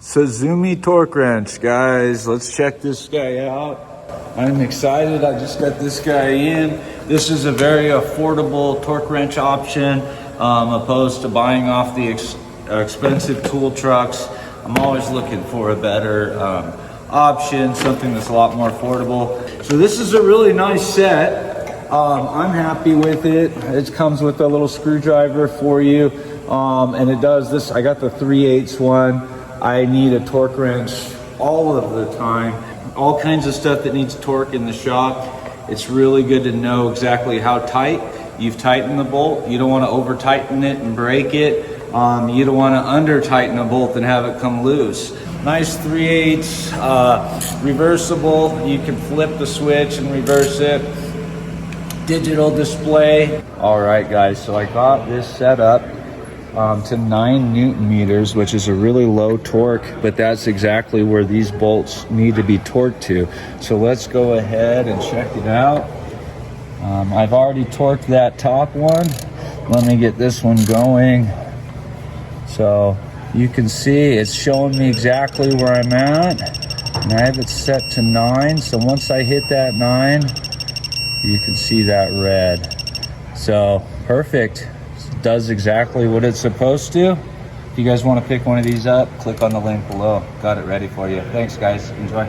SUZUME Torque Wrench, guys. Let's check this guy out. I'm excited. I just got this guy in. This is a very affordable torque wrench option, opposed to buying off the expensive tool trucks. I'm always looking for a better option, something that's a lot more affordable. So this is a really nice set. I'm happy with it. It comes with a little screwdriver for you, and it does this. I got the 3/8 one. I need a torque wrench all of the time. All kinds of stuff that needs torque in the shop. It's really good to know exactly how tight you've tightened the bolt. You don't want to over tighten it and break it. You don't want to under tighten a bolt and have it come loose. Nice 3/8 reversible. You can flip the switch and reverse it. Digital display. All right, guys, so I got this set up to 9 Newton meters, which is a really low torque, but that's exactly where these bolts need to be torqued to. So let's go ahead and check it out. I've already torqued that top one. Let me get this one going. So you can see it's showing me exactly where I'm at, and I have it set to 9. So once I hit that 9, you can see that red. So perfect. Does exactly what it's supposed to. If you guys want to pick one of these up, click on the link below. Got it ready for you. Thanks, guys. Enjoy.